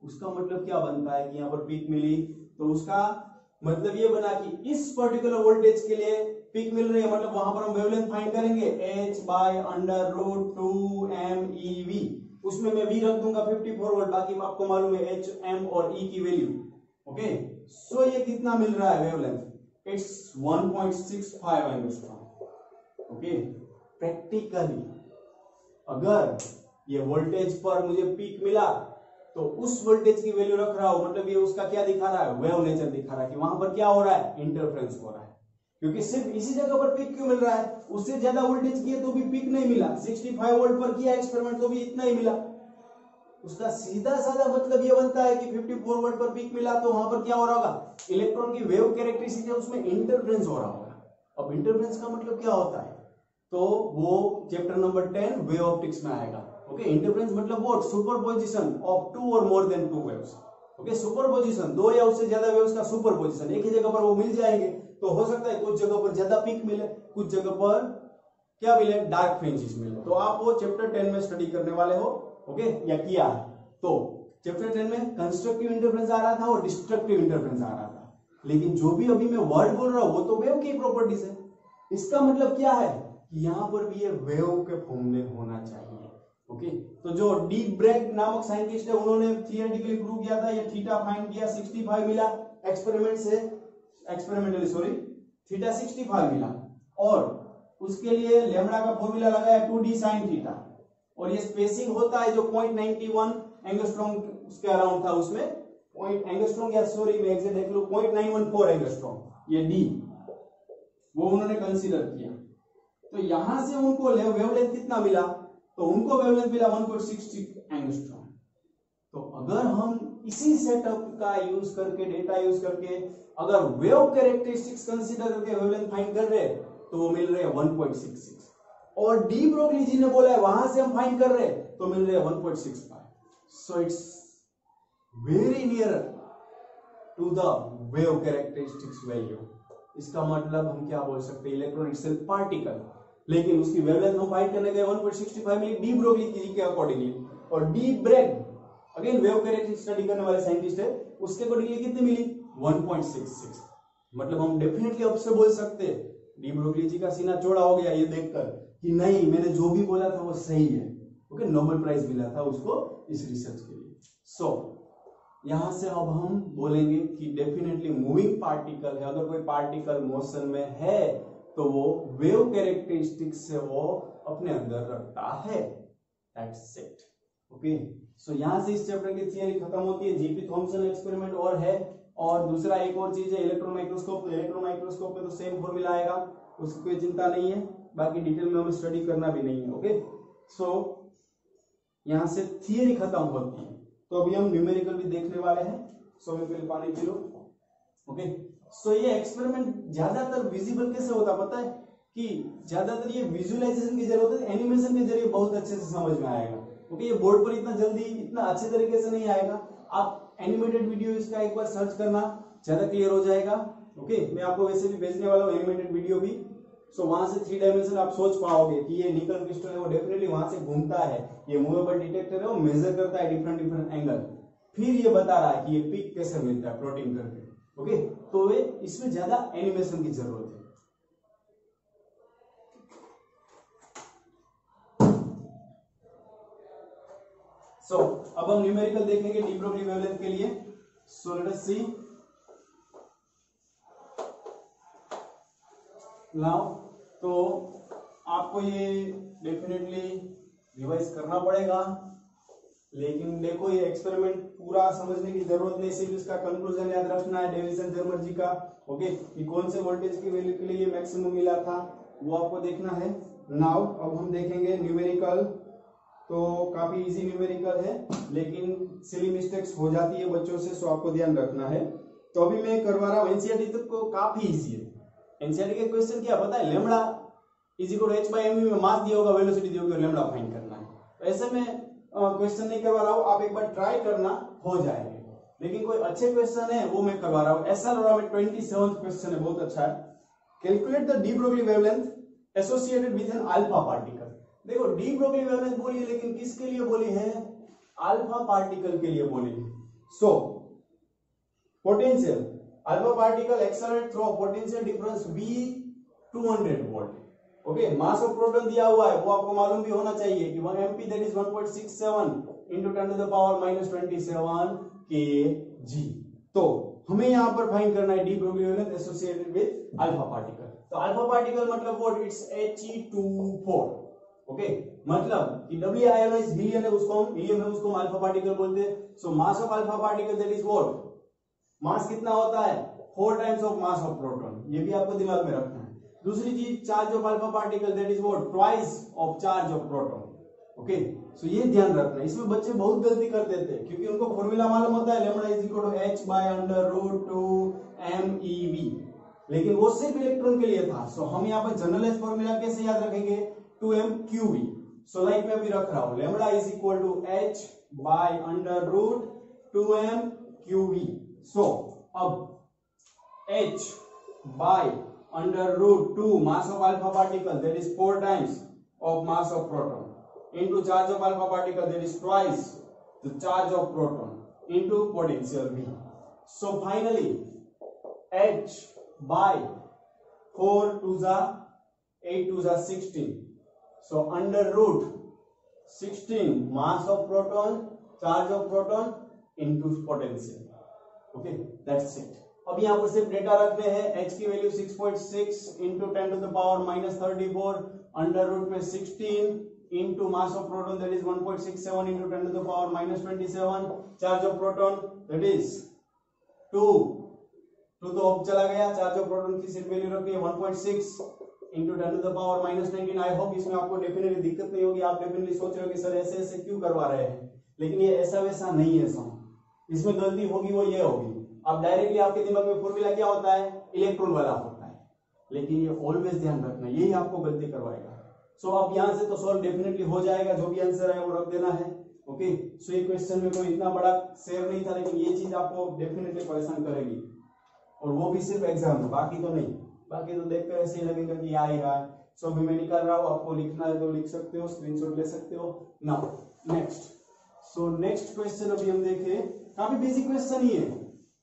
[SPEAKER 1] उसका मतलब क्या बनता है कि यहाँ पर पीक मिली, तो उसका मतलब ये बना कि इस पर्टिकुलर वोल्टेज के लिए पीक मिल रही है, मतलब वहां पर हम वेवलेंथ फाइंड करेंगे, h/√2mEv, उसमें मैं v रख दूंगा 54 वोल्ट, बाकी आपको मालूम है h, m और e की वैल्यू। ओके, सो ये कितना मिल रहा है wavelength, it's 1.65 angstrom. Okay, practically अगर ये वोल्टेज पर मुझे पीक मिला तो उस वोल्टेज की वैल्यू रख रहा हूं, मतलब ये उसका क्या दिखा रहा है, वेव नेचर दिखा रहा है कि वहां पर क्या हो रहा है, इंटरफ्रेंस हो रहा है। क्योंकि सिर्फ इसी जगह पर पीक क्यों मिल रहा है, उससे ज्यादा वोल्टेज किए तो भी पीक नहीं मिला, 65 वोल्ट पर किया एक्सपेरिमेंट तो भी इतना ही मिला। उसका सीधा साधा मतलब ये बनता है कि 54 वोल्ट पर पीक मिला तो वहां पर क्या हो रहा होगा, इलेक्ट्रॉन की वेव कैरेक्टरिस्टिक है उसमें इंटरफ्रेंस हो रहा होगा। अब इंटरफ्रेंस का मतलब क्या होता है, तो वो चैप्टर नंबर 10 वेव ऑप्टिक्स में आएगा। ओके, इंटरफ्रेंस मतलब व्हाट, सुपरपोजिशन ऑफ 2 और more than 2 waves. Okay, superposition, 2 या उससे ज्यादा वेव्स का सुपरपोजिशन, एक ही जगह पर वो मिल जाएंगे। तो हो सकता है कुछ जगह पर ज्यादा पीक मिले, कुछ जगह पर क्या मिले, डार्क फ्रिंजेस मिले। तो आप वो चैप्टर 10 में स्टडी करने वाले हो। ओके, या किया है। तो चैप्टर 10 में कंस्ट्रक्टिव इंटरफ्रेंस आ रहा था और डिस्ट्रक्टिव इंटरफ्रेंस आ रहा था, लेकिन जो भी अभी मैं वर्ड बोल रहा हूं वो तो वेव की प्रॉपर्टीज है। इसका मतलब क्या है कि यहां पर भी ये वेव के फॉर्म में होना चाहिए। ओके, तो जो डी ब्रैग नामक साइंटिस्ट है उन्होंने थियोरेटिकली प्रूव किया था, ये थीटा फाइंड किया, 65 मिला एक्सपेरिमेंटली सॉरी, थीटा 65 मिला, और उसके लिए लेमड़ा का फॉर्मूला लगाया 2d sin थीटा, और ये स्पेसिंग होता है जो 0.91 एंगस्ट्रॉम उसके अराउंड था, उसमें पॉइंट एंगस्ट्रॉम, या सॉरी मैं एग्जैक्ट देख लूं 0.914 एंगस्ट्रॉम, ये डी वो उन्होंने कंसीडर किया। तो यहां से उनको वेवलेंथ कितना मिला, तो उनको वेवलेंथ मिला 1.60 एंगस्ट्रॉम। तो अगर हम इसी सेटअप का यूज करके, डेटा यूज करके अगर वेव कैरेक्टरिस्टिक्स कंसीडर करके वेवलेंथ फाइंड कर रहे तो वो मिल रहे हैं 1.66, और डी ब्रोगली जी ने बोला है वहां से हम फाइंड कर रहे तो मिल रहे हैं 1.65। So it's very near to the wave characteristics value. इसका मतलब हम क्या बोल सकते हैं, इलेक्ट्रॉन इटसेल्फ पार्टिकल, लेकिन उसकी वेवलेंथ हम फाइंड करने गए 1.65 मिली डी ब्रोगली जी के अकॉर्डिंगली, और de Bragg again wave characteristics study करने वाले साइंटिस्ट है, उसके अकॉर्डिंगली कितनी मिली 1.66। मतलब हम डेफिनेटली अब से बोल सकते हैं डी ब्रोगली जी का सीना चौड़ा हो गया ये देखकर कि नहीं मैंने जो भी बोला था वो सही है। ओके, नोबेल प्राइज मिला था उसको इस रिसर्च के लिए। सो यहां से अब हम बोलेंगे कि डेफिनेटली मूविंग पार्टिकल है, अगर कोई पार्टिकल मोशन में है तो वो वेव कैरेक्टरिस्टिक्स से वो अपने अंदर रखता है। That's it. ओके, सो यहां से इस चैप्टर की थियरी खत्म होती है। जीपी थॉमसन एक्सपेरिमेंट और है, और दूसरा एक और चीज है इलेक्ट्रॉन माइक्रोस्कोप। इलेक्ट्रॉन माइक्रोस्कोप में तो सेम फॉर्मूला आएगा, उसकी कोई चिंता नहीं है, बाकी डिटेल में हमें स्टडी करना भी नहीं है। ओके, सो यहां से थियरी खत्म होती है। तो अभी हम न्यूमेरिकल भी देखने वाले हैं। सो मैं पहले पानी पी लो। ओके, सो ये एक्सपेरिमेंट ज्यादातर विजिबल कैसे होता पता है कि ज्यादातर ये विजुअलाइजेशन की जरूरत है, एनिमेशन के जरिए बहुत अच्छे से समझ में आएगा। ओके, ये बोर्ड पर इतना जल्दी इतना अच्छे तरीके से नहीं आएगा। आप एनिमेटेड वीडियो इसका एक बार सर्च करना, ज्यादा क्लियर हो जाएगा। ओके, मैं आपको वैसे भी भेजने वाला हूँ एनिमेटेड वीडियो भी। सो वहां से 3 डायमेंशन आप सोच पाओगे कि ये निकल क्रिस्टल है, वो डेफिनेटली वहां से घूमता है, ये मूवेबल डिटेक्टर है, वो मेजर करता है डिफरेंट डिफरेंट एंगल, फिर ये बता रहा है कि ये पिक कैसे मिलता है प्लॉटिंग करके। ओके, तो वे इसमें ज्यादा एनिमेशन की जरूरत है। सो अब हम न्यूमेरिकल देखेंगे डी ब्रोगली वेवलेंथ के लिए। सो लेट अस सी नाउ। तो आपको ये डेफिनेटली रिवाइज करना पड़ेगा, लेकिन देखो ये एक्सपेरिमेंट पूरा समझने की जरूरत नहीं, सिर्फ इसका कंक्लूजन याद रखना है डेविसन जर्मर जी का। ओके, कि कौन से वोल्टेज की वैल्यू के लिए मैक्सिमम मिला था वो आपको देखना है। नाउ अब हम देखेंगे न्यूमेरिकल। तो काफी इजी न्यूमेरिकल है, लेकिन सिली मिस्टेक्स हो जाती है बच्चों से, सो आपको ध्यान रखना है। तो अभी मैं करवा रहा हूँ एनसीईआरटी तक को, काफी इजी है। एनसीईआरटी के क्वेश्चन क्या पता है, lambda is equal to h/mv में मास दिया होगा, वेलोसिटी दी होगी और लेमड़ा फाइंड करना है। तो ऐसे में क्वेश्चन नहीं करवा रहा हूँ, आप एक बार ट्राई करना, हो जाएंगे। लेकिन कोई अच्छे क्वेश्चन है वो मैं करवा रहा हूँ। एसएल में 27th क्वेश्चन है, बहुत अच्छा है। Calculate the de Broglie wavelength associated with an alpha particle. देखो डी ब्रोगली वेवलेंथ बोली है, लेकिन किसके लिए बोली है, अल्फा पार्टिकल के लिए बोली है। So potential alpha particle accelerate through potential difference v 200 volt. Okay, mass of proton दिया हुआ है, वो आपको मालूम भी होना चाहिए कि 1 mp that is 1.67 into 10 to the power -27 kg। तो हमें यहां पर फाइंड करना है D Broglie wavelength associated with alpha particle. तो अल्फा पार्टिकल मतलब व्हाट, इट्स He24। ओके, मतलब कि डब्ल्यू आयोनाइज्ड हीलियम है, उसको हम हीलियम है, उसको हम अल्फा पार्टिकल बोलते हैं। So mass of alpha particle that is what, mass कितना होता है 4 times of mass of proton, ये भी आपको दिमाग में रखना है। दूसरी चीज charge of alpha particle that is what, twice of charge of proton. Okay, so ये ध्यान रखना है। इसमें बच्चे बहुत गलती कर देते हैं, क्योंकि उनको फॉर्मूला मालूम होता है lambda is equal to h/√2 MeV, लेकिन वो सिर्फ इलेक्ट्रॉन के लिए था। सो हम यहाँ पर जनरलाइज फॉर्मूला कैसे याद रखेंगे, 2m/QV। सो लाइक मैं भी रख रहा हूं lambda is equal to h/√2m/QV। So अब h/√2 mass of alpha particle that is 4 times of mass of proton into charge of alpha particle that is twice the charge of proton into potential V. So finally h/4 to the 8 to the 16. So √16 mass of proton, charge of proton into potential. Okay, that's it. अब यहाँ पर सिर्फ data रखने हैं। h की value 6.6 into 10 to the power -34 under root में 16 into mass of proton, that is 1.67 into 10 to the power minus 27. Charge of proton, that is 2 तो अब चला गया. चार्ज ऑफ प्रोटॉन की सिर्फ वैल्यू रखनी है 1.6 into 10 to the power minus 19. I hope इसमें आपको डेफिनेटली दिक्कत नहीं होगी. आप डेफिनेटली सोच रहे हो कि सर ऐसे ऐसे क्यों करवा रहे हैं, लेकिन ये ऐसा वैसा नहीं है सम. इसमें गलती होगी वो ये होगी, आप डायरेक्टली आपके दिमाग में फॉर्मूला क्या होता है, इलेक्ट्रॉन वाला होता है, लेकिन ये ऑलवेज ध्यान रखना, यही आपको गलती करवाएगा. सो अब यहां से तो सॉल्व डेफिनेटली हो जाएगा, जो भी आंसर है वो रख देना है. ओके, सो ये क्वेश्चन में कोई इतना बड़ा शेयर नहीं था, लेकिन ये चीज आपको डेफिनेटली परेशान करेगी, और वो भी सिर्फ एग्जाम में, बाकी तो नहीं. बाकी तो देखकर ऐसे ही लगेगा कि आ ही रहा है. सो अभी मैं निकाल रहा हूँ, आपको लिखना है तो लिख सकते हो, स्क्रीनशॉट ले सकते हो. Now next, so next question अभी हम देखें, काफी बेसिक क्वेश्चन ही है,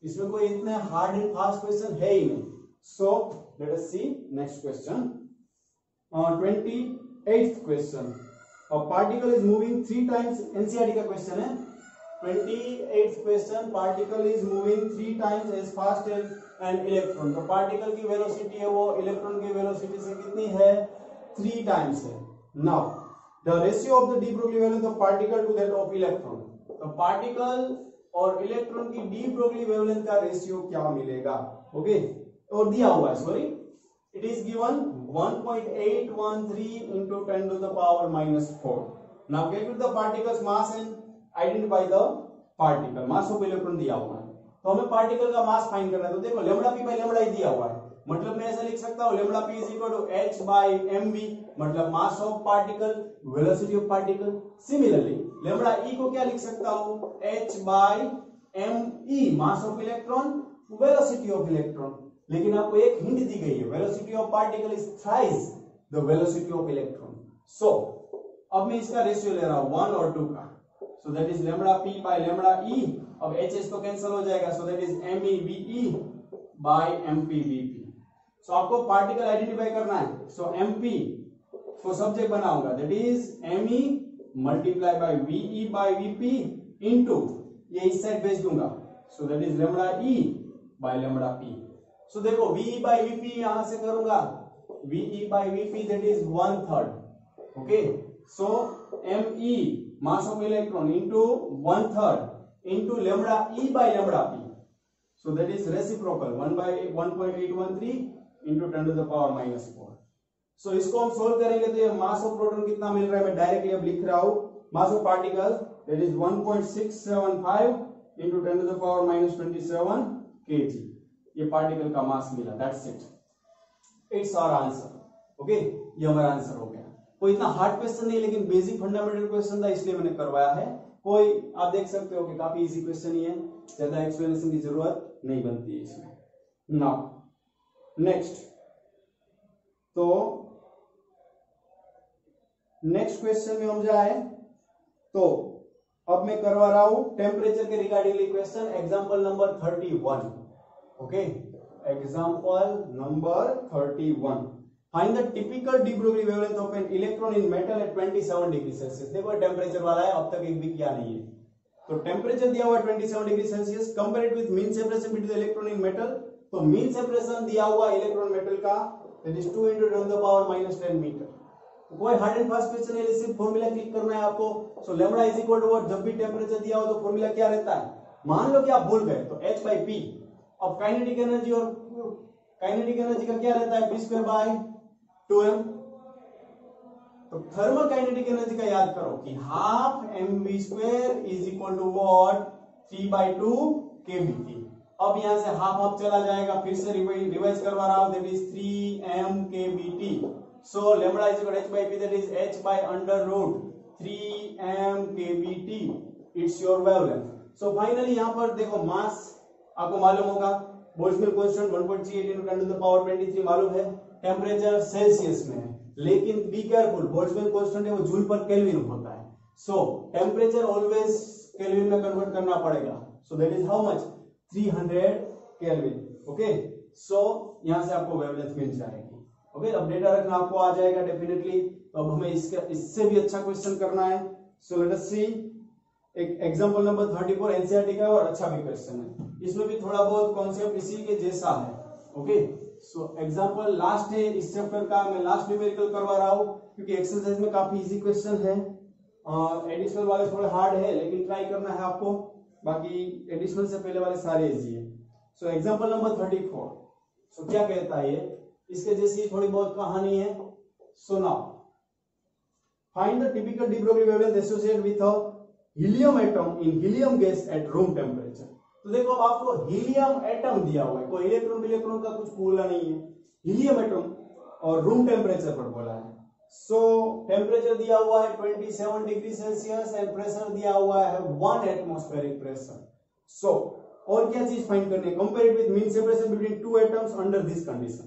[SPEAKER 1] इसमें कोई इतने हार्ड एंड फास्ट क्वेश्चन है ही नहीं. So let us see next question. 28th question, a particle is moving 3 times, NCERT का क्वेश्चन है. 28th question, particle is moving 3 times as fast as an electron. तो पार्टिकल की velocity है वो electron की वेलोसिटी से कितनी है, 3 टाइम्स है. Now the ratio of the de Broglie wavelength of particle to that of electron. तो पार्टिकल और इलेक्ट्रॉन की डी ब्रोगली वेवलेंथ का रेशियो क्या मिलेगा. ओके, और दिया हुआ है, sorry it is given 1.813 into 10 to the power minus 4. Now calculate the particle's mass and identify the particle. mass of electron दिया हुआ है, तो हमें पार्टिकल का मास फाइंड करना है. तो देखो लेमडा पी बाई लेमडा दिया हुआ है, मतलब मैं ऐसा लिख सकता हूँ lambda P is equal to h by mv, मतलब mass of particle, velocity of particle. Similarly lambda E को क्या लिख सकता हूँ, h by me, mass of electron, velocity of electron. लेकिन आपको एक हिंट दी गई है, velocity of particle is thrice the velocity of electron. So अब मैं इसका रेशियो ले रहा हूं 1 और 2 का. So that is lambda P by lambda E. अब एच एच तो कैंसिल हो जाएगा, so that is M E V E by M P V P. So आपको पार्टिकल आइडेंटिफाई करना है. सो एम पी को सब्जेक्ट बनाऊंगा, that is M E multiply by V E by V P into ये इस side भेज दूंगा, so that is lambda E by lambda P. So देखो वी बाई वी पी यहां से करूंगा, v by v p that is 1/3. Okay, so m e mass of electron into 1/3 into lambda e by lambda P, so that is reciprocal 1.813 into 10 to the power minus 4. So इसको हम solve करेंगे तो ये मास of proton कितना मिल रहा है, मैं directly अब लिख रहा हूं, mass of particle that is 1.675 into 10 to the power minus 27 kg. ये पार्टिकल का मास मिला, that's it, it's our answer. Okay, ये हमारा आंसर हो गया. कोई इतना हार्ड क्वेश्चन नहीं, लेकिन बेसिक फंडामेंटल क्वेश्चन था इसलिए मैंने करवाया है. कोई आप देख सकते हो कि काफी इजी क्वेश्चन ही है, ज्यादा एक्सप्लेनेशन की जरूरत नहीं बनती है इसमें. नाउ नेक्स्ट, तो नेक्स्ट क्वेश्चन में हम जाए तो अब मैं करवा रहा हूं टेम्परेचर के regardingly question, example number 31. Okay, example number 31. Find the typical de Broglie wavelength of an electron in metal at 27 degree Celsius. देखो टेम्परेचर वाला है, अब तक एक भी किया नहीं है. तो टेम्परेचर दिया हुआ है 27 degree Celsius, compare it with mean separation between electron in metal. तो मीन सेपरेशन दिया हुआ इलेक्ट्रॉन मेटल का that is 2 into 10 to the power minus 10 metre. तो कोई हार्ड एंड फास्ट क्वेश्चन है, सिर्फ फॉर्मूला क्लिक करना है आपको. So lambda is equal to what, जब भी टेम्परेचर दिया हो तो फॉर्मूला क्या रहता है, मान लो कि आप भूल गए तो h बाई पी. अब काइनेटिक एनर्जी और काइनेटिक एनर्जी का क्या रहता है, p स्क्वायर बाय 2m. तो थर्मल काइनेटिक एनर्जी का याद करो कि half mv square is equal to what, 3/2 kBT. अब यहां से हाफ हाफ चला जाएगा, फिर से रिवाइज करवा रहा हूं, that is 3m kBT. So lambda is equal h by p, that is h by under root 3m kBT. It's your wavelength. So finally यहां पर देखो मास आपको मालूम होगा, Boltzmann constant 1.38 into 10 to the power 23 मालूम है, temperature Celsius में है, लेकिन बी केयरफुल, बोल्ट्जमैन कांस्टेंट है वो जूल पर केल्विन होता है. सो टेम्परेचर ऑलवेज केल्विन में कन्वर्ट करना पड़ेगा. So that is how much, 300 kelvin. Okay, so यहां से आपको वेवलेंथ मिल जाएगी. ओके, अब डेटा रखना आपको आ जाएगा डेफिनेटली. तो अब हमें इससे भी अच्छा क्वेश्चन करना है. सो लेट अस सी एक एग्जांपल नंबर 34 एनसीईआरटी का, और अच्छा भी क्वेश्चन है, इसमें भी थोड़ा बहुत कॉन्सेप्ट इसी के जैसा है. ओके, सो एग्जांपल लास्ट है इस चैप्टर का, मैं लास्ट न्यूमेरिकल करवा रहा हूं. क्योंकि एक्सरसाइज में काफी इजी क्वेश्चन है, एडिशनल वाले थोड़े हार्ड है लेकिन ट्राई करना है आपको, बाकी एडिशनल से पहले वाले सारे इजी है। So example number 34। सो क्या कहता है ये, इसके जैसी थोड़ी बहुत कहानी है। So now find the typical D Broglie wavelength associated with a helium atom in helium gas at room temperature. तो देखो अब आपको हीलियम एटम दिया हुआ है, कोई इलेक्ट्रॉन का कुछ बोला नहीं है, हीलियम एटम और रूम टेम्परेचर पर बोला है। सो टेम्परेचर दिया हुआ है 27 डिग्री सेल्सियस एंड प्रेशर दिया हुआ है 1 एटमॉस्फेरिक प्रेशर। सो और क्या चीज फाइंड करनी है, compare it with mean separation between two atoms under this condition.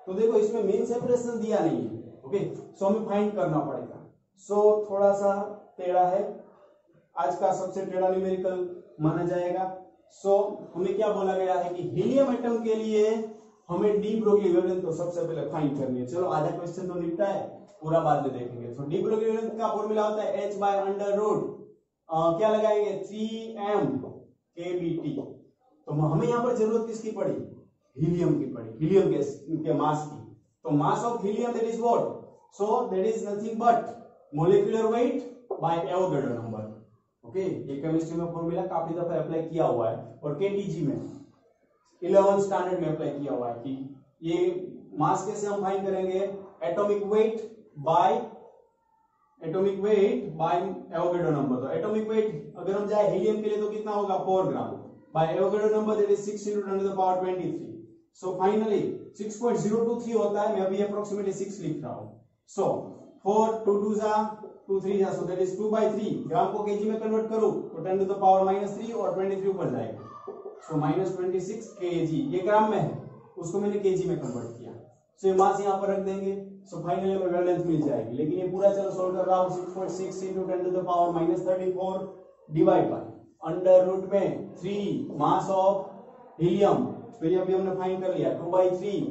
[SPEAKER 1] तो देखो इसमें मीन सेपरेशन दिया नहीं है, ओके, सो हमें फाइंड करना पड़ेगा। सो थोड़ा सा टेढ़ा है, आज का सबसे टेढ़ा न्यूमेरिकल माना जाएगा। सो हमें क्या बोला गया है कि हीलियम एटम के लिए हमें डी ब्रोगली वेवलेंथ तो सबसे पहले फाइंड करनी है। चलो आधा क्वेश्चन तो निपटा है, पूरा बाद में देखेंगे। तो डी ब्रोगली वेवलेंथ का फॉर्मूला होता है h बाय अंडर रूट क्या लगाएंगे 3m kBt। तो हमें यहाँ पर जरूरत किसकी पड़ी, हीलियम की पड़ी, हीलियम गैस के मास की। तो mass of helium that is what, so that is nothing but molecular weight by Avogadro number. Okay, ये केमिस्ट्री में फॉर्मूला काफी दफा अप्लाई किया हुआ है और केटीजी में 11th स्टैंडर्ड में अप्लाई किया हुआ है कि ये मास कैसे हम फाइंड करेंगे, atomic weight by Avogadro number. तो एटॉमिक वेट अगर हम जाए हीलियम के लिए तो कितना होगा 4 ग्राम bye Avogadro number that is 6 × 10⁻23। So finally 6.023 होता है, मैं अभी अप्रोक्सीमेटली 6 लिख रहा हूं। सो 4 2 2 जा 2 3 जा, सो दैट इज 2/3 ग्राम को केजी में कन्वर्ट करूं तो 10⁻³ और 23 ऊपर जाएगा। सो -26 kg, ये ग्राम में है, उसको मैंने केजी में कन्वर्ट किया। सो ये मास यहाँ पर रख देंगे। सो फाइनली हमें वेवलेंथ मिल जाएगी। लेकिन ये पूरा चलो सोल्व कर रहा हूँ, 6.6 × 10⁻34 डिवाइड बाय अंडर रूट में 3 मास ऑफ हीलियम, फिर अभी हमने फाइंड कर लिया 2/3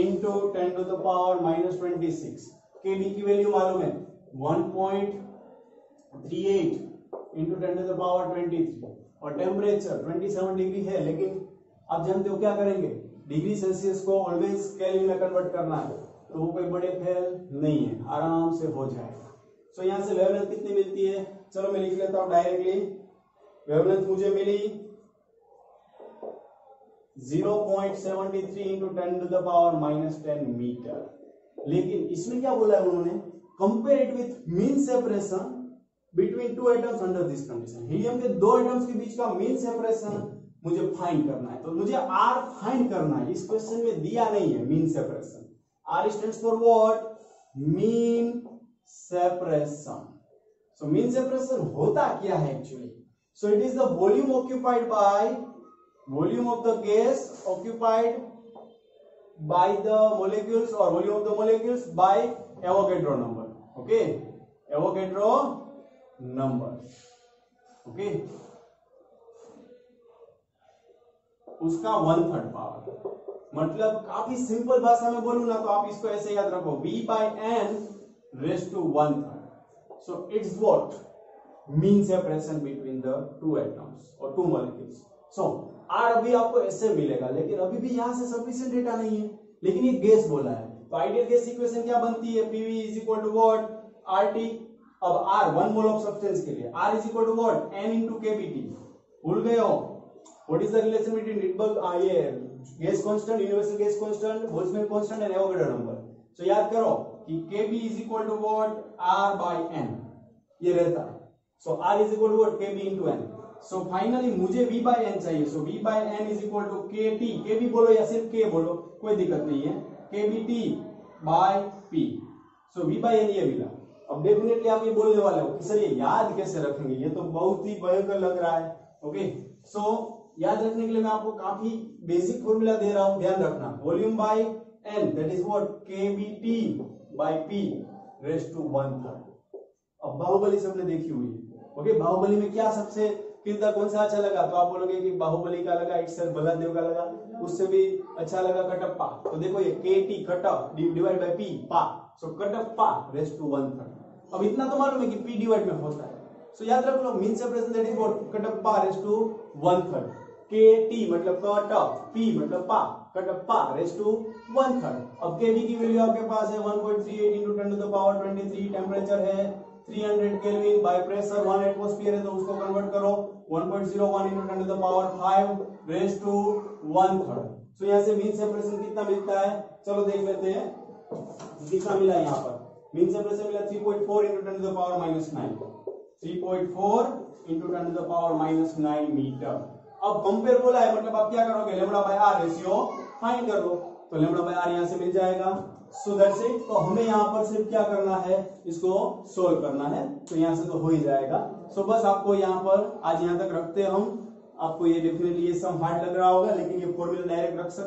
[SPEAKER 1] into 10⁻26। kb की वैल्यू मालूम है 1.38 into 10⁻23 और टेम्परेचर 27 डिग्री है। लेकिन आप जानते हो क्या करेंगे, डिग्री सेल्सियस को ऑलवेज केल्विन में कन्वर्ट करना है, तो वो कोई बड़े फेल नहीं है, आराम से हो जाएगा। सो यहाँ से वेवलेंथ कितनी मिलती है, चलो मैं लिख लेता हूं डायरेक्टली। वेवलेंथ मुझे मिली 0.73 into 10⁻10 मीटर। लेकिन इसमें क्या बोला है उन्होंने, compare it with mean separation between two atoms under this condition. Helium के दो एटम्स के बीच का मीन सेपरेशन मुझे फाइंड करना है, तो मुझे आर फाइंड करना है। इस क्वेश्चन में दिया नहीं है mean separation. R stands for what, mean separation. So mean separation होता क्या है actually, so it is the volume occupied by volume of the gas occupied by the molecules or volume of the molecules by Avogadro number. Okay, Avogadro number. Okay, उसका 1/3 power. मतलब काफी simple भाषा में बोलूं ना तो आप इसको ऐसे याद रखो, V/n raised to 1/3. So it's what mean separation between the two atoms or two molecules. So R अभी आपको ऐसे मिलेगा, लेकिन अभी भी यहां से सफिशिएंट डेटा नहीं है, लेकिन ये गैस बोला है। तो आइडियल गैस इक्वेशन क्या बनती है, PV is equal to what, RT. अब आर 1 मोल ऑफ सब्सटेंस के लिए R is equal to what, N into KBT. भूल गए हो what is the relation between Rydberg ये gas constant, universal gas constant, Boltzmann constant and Avogadro number. So याद करो कि KB is equal to what, R by N, ये रहता है। So R is equal to what, KB into N. So finally मुझे V by n चाहिए। So V by n is equal to KT, K भी बोलो या सिर्फ K बोलो, कोई दिक्कत नहीं है, KBT by P। So V by n ये मिला। अब डेफिनेटली आप ये बोलने वाले हो कि सर ये याद कैसे रखेंगे, ये तो बहुत ही भयंकर लग रहा है। ओके, सो याद रखने के लिए मैं आपको काफी बेसिक फॉर्मूला दे रहा हूं, ध्यान रखना। Volume by n that is what, KBT by P raise to 1/3। अब बाहुबली सबने देखी हुई है। ओके, बाहुबली में क्या सबसे किरदार कौन सा अच्छा लगा, तो आप बोलोगे कि बाहुबली का लगा, इट्स बलदेव का लगा, उससे भी अच्छा लगा कटप्पा। तो देखो ये KT कटप डिवाइड बाय P पा, सो कटप्पा रेज़ टू 1/3। अब इतना तो मालूम है कि P डिवाइड में होता है। सो याद रख लो mean separation that is what, कटप्पा रेज़ टू 1/3। KT मतलब कटप, P मतलब पा, कटप्पा रेस टू 1/3। अब केवी की वैल्यू आपके पास है 1.38 into 10 to the power 23। Temperature है 300 केल्विन, बाय प्रेशर 1 एटमॉस्फेयर है तो उसको कन्वर्ट करो 1.01 into 10 to the power 5 raise to 1/3। तो यहाँ से मीन सेपरेशन कितना मिलता है, चलो देख लेते हैं। कितना मिला यहाँ पर, मीन सेपरेशन मिला 3.4 into 10 to the power -9, 3.4 into 10 to the power -9 metre. अब कंपेयर बोला है, मतलब आप क्या करोगे, lambda by R ratio find कर लो, तो लेमड़ा बाय आर यहाँ से मिल जाएगा। So that's it. तो हमें यहाँ पर सिर्फ क्या करना है, इसको सोल्व करना है, तो यहाँ से तो हो ही जाएगा। सो बस आपको यहाँ पर आज यहाँ तक रखते हैं हम। आपको ये डेफिनेटली ये सम हार्ड लग रहा होगा, लेकिन ये फॉर्मूला डायरेक्ट रख सकते